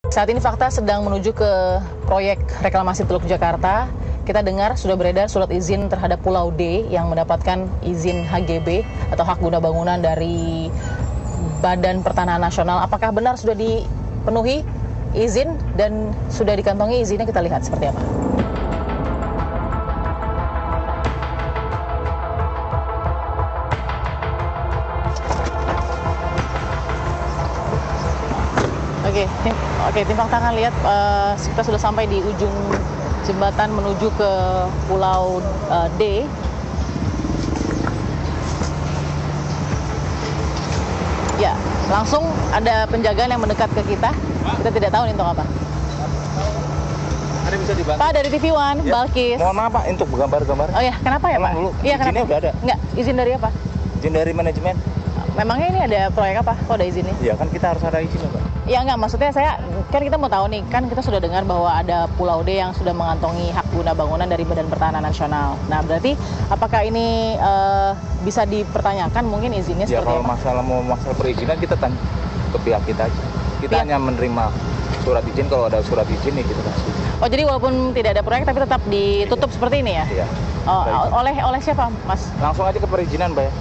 Saat ini Fakta sedang menuju ke proyek reklamasi Teluk Jakarta. Kita dengar sudah beredar surat izin terhadap Pulau D yang mendapatkan izin HGB atau hak guna bangunan dari Badan Pertanahan Nasional. Apakah benar sudah dipenuhi izin dan sudah dikantongi izinnya? Kita lihat seperti apa. Oke, tim Fakta akan lihat kita sudah sampai di ujung jembatan menuju ke Pulau D. Ya, langsung ada penjagaan yang mendekat ke kita. Kita tidak tahu ini untuk apa. Ada bisa dibantu? Pak, dari TV One, ya. Balkis. Mohon maaf Pak, untuk gambar-gambar. Oh ya, kenapa ya Pak? Iya, izinnya udah ada? Enggak, izin dari apa? Izin dari manajemen. Memangnya ini ada proyek apa? Kok ada izinnya? Iya kan kita harus ada izin Pak. Ya enggak, maksudnya kan kita mau tahu nih, kan kita sudah dengar bahwa ada Pulau D yang sudah mengantongi hak guna bangunan dari Badan Pertanahan Nasional. Nah, berarti apakah ini bisa dipertanyakan mungkin izinnya ya, seperti apa? Kalau masalah perizinan kita tanya ke pihak kita aja. Kita hanya menerima surat izin, kalau ada surat izin nih kita kasih. Oh, jadi walaupun tidak ada proyek tapi tetap ditutup seperti ini ya? Iya. Oh, oleh siapa, Mas? Langsung aja ke perizinan, Mbak ya.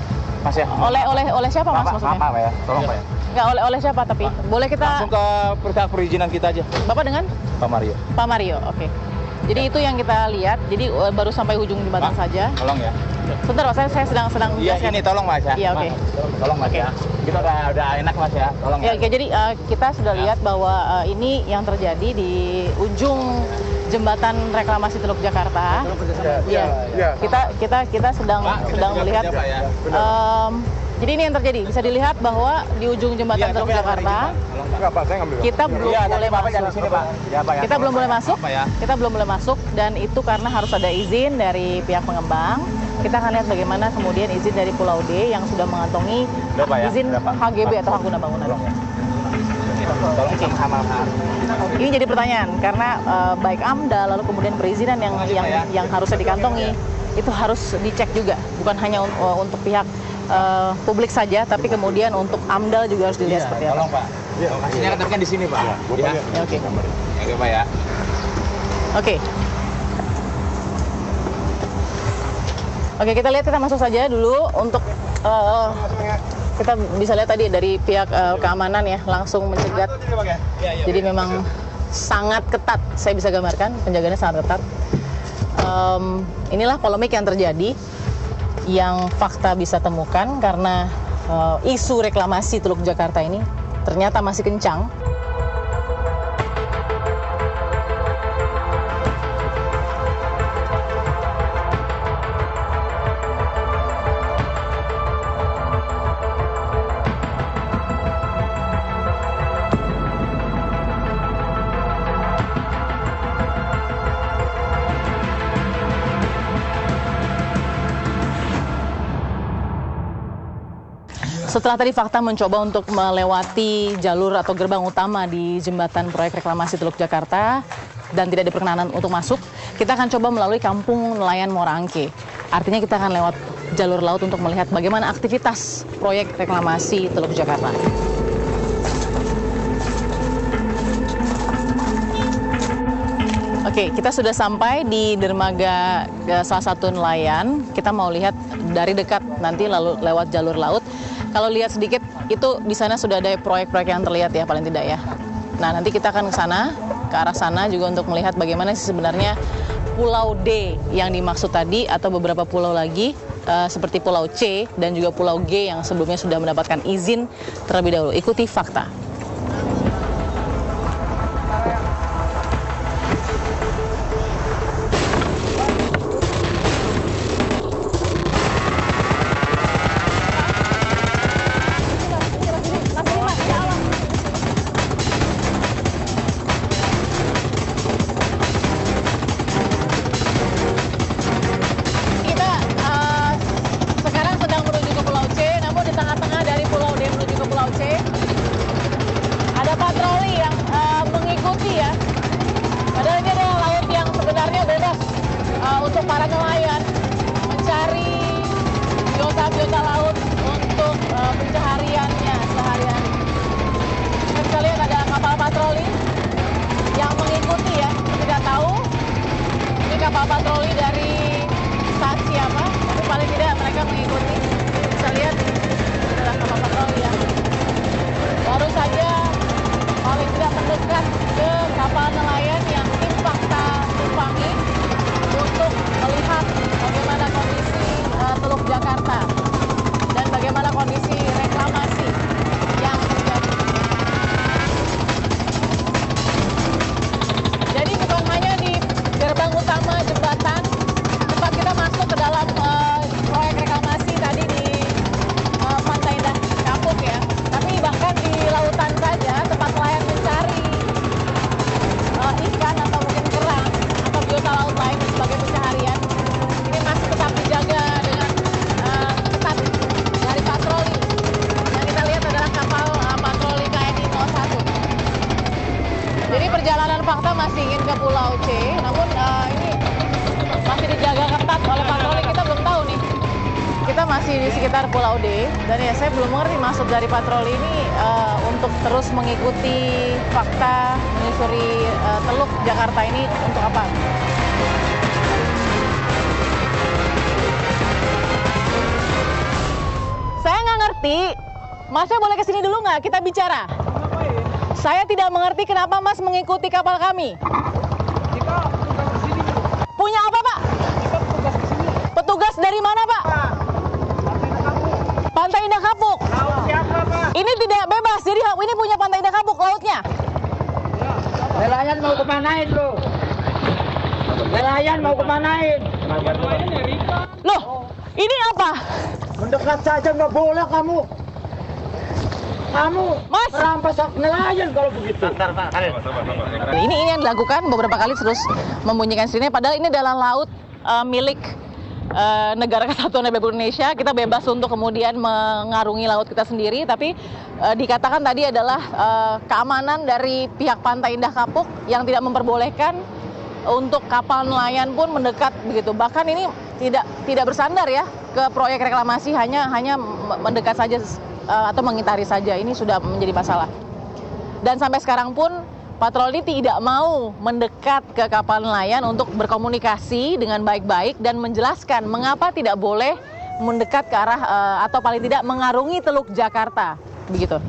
Mas ya. Oleh siapa, Mas, maksudnya? Maaf ya, tolong Pak ya. Nggak oleh siapa tapi boleh kita langsung ke pihak perizinan kita aja. Bapak dengan Pak Mario. Pak Mario, oke. Jadi itu yang kita lihat. Jadi baru sampai ujung jembatan saja. Tolong ya. Sebentar Mas, saya sedang Iya, ini tolong Mas ya. Iya, oke. Tolong Mas ya. Kita udah enak Mas ya. Tolong ya. Oke, jadi kita sudah lihat bahwa ini yang terjadi di ujung jembatan reklamasi Teluk Jakarta. Iya. Kita sedang melihat. Jadi ini yang terjadi, bisa dilihat bahwa di ujung jembatan Teluk Jakarta kita belum boleh masuk. Kita belum boleh masuk. Kita belum boleh masuk dan itu karena harus ada izin dari pihak pengembang. Kita akan lihat bagaimana kemudian izin dari Pulau D yang sudah mengantongi izin HGB atau hak guna bangunan. Ini jadi pertanyaan karena baik AMDA lalu kemudian perizinan yang harusnya dikantongi itu harus dicek juga, bukan hanya untuk pihak publik saja, tapi kemudian untuk AMDAL juga harus dilihat seperti apa. Tolong Pak. Lokasinya kan di sini Pak. Ya, oke. Oke Pak ya. Oke. Oke, kita lihat, kita masuk saja dulu untuk kita bisa lihat tadi dari pihak keamanan ya langsung mencegat. Jadi memang sangat ketat, saya bisa gambarkan penjagaannya sangat ketat. Inilah polemik yang terjadi, yang Fakta bisa temukan karena isu reklamasi Teluk Jakarta ini ternyata masih kencang. Setelah tadi Fakta mencoba untuk melewati jalur atau gerbang utama di jembatan proyek reklamasi Teluk Jakarta dan tidak diperkenanan untuk masuk, kita akan coba melalui kampung nelayan Muara Angke. Artinya kita akan lewat jalur laut untuk melihat bagaimana aktivitas proyek reklamasi Teluk Jakarta. Oke, kita sudah sampai di dermaga salah satu nelayan. Kita mau lihat dari dekat nanti lalu lewat jalur laut. Kalau lihat sedikit, itu di sana sudah ada proyek-proyek yang terlihat ya, paling tidak ya. Nah, nanti kita akan ke sana, ke arah sana juga untuk melihat bagaimana sih sebenarnya Pulau D yang dimaksud tadi atau beberapa pulau lagi seperti Pulau C dan juga Pulau G yang sebelumnya sudah mendapatkan izin terlebih dahulu. Ikuti Fakta. Untuk para nelayan mencari biota laut untuk pencahariannya sehari-hari. Kita lihat ada kapal patroli patroli dari instansi apa, tapi paling tidak mereka mengikuti. Bisa lihat ini adalah kapal patroli yang baru saja paling tidak mendekat ke kapal nelayan yang tim fakta tumpangi untuk melihat bagaimana kondisi Teluk Jakarta dan bagaimana kondisi reklamasi yang terjadi. Jadi bukan hanya di gerbang utama jembatan tempat kita masuk ke dalam proyek reklamasi tadi di Pantai Indah Kapuk ya, tapi bahkan di lautan saja tempat nelayan mencari ikan atau mungkin kerang atau biota laut lain sebagai pencaharian ini masih tetap dijaga dengan ketat dari patroli. Yang kita lihat adalah kapal patroli KNI 01. Jadi perjalanan fakta masih ingin ke Pulau C, namun ini masih dijaga ketat oleh patroli. Kita belum tahu nih. Kita masih di sekitar Pulau D, dan ya saya belum mengerti maksud dari patroli ini untuk terus mengikuti fakta, menyusuri Teluk Jakarta ini untuk apa? Saya nggak ngerti. Mas, saya boleh kesini dulu nggak? Kita bicara. Saya tidak mengerti kenapa Mas mengikuti kapal kami. Kita petugas di sini. Punya apa, Pak? Kita petugas di sini. Petugas dari mana, Pak? Pantai Indah Kapuk. Laut siapa, Pak? Ini tidak bebas, jadi ini punya Pantai Indah Kapuk lautnya. Nelayan mau kemanain, bro? Nelayan mau kemanain? Nelayan ya, Rika. Loh, ini apa? Mendekat saja nggak boleh kamu. Kamu Mas, merampas hak nelayan kalau begitu. Ini yang dilakukan beberapa kali terus membunyikan sirine, padahal ini adalah laut milik Negara Kesatuan Republik Indonesia. Kita bebas untuk kemudian mengarungi laut kita sendiri, tapi dikatakan tadi adalah keamanan dari pihak Pantai Indah Kapuk yang tidak memperbolehkan untuk kapal nelayan pun mendekat begitu. Bahkan ini tidak bersandar ya ke proyek reklamasi, hanya mendekat saja atau mengitari saja. Ini sudah menjadi masalah. Dan sampai sekarang pun patroli tidak mau mendekat ke kapal nelayan untuk berkomunikasi dengan baik-baik dan menjelaskan mengapa tidak boleh mendekat ke arah atau paling tidak mengarungi Teluk Jakarta begitu.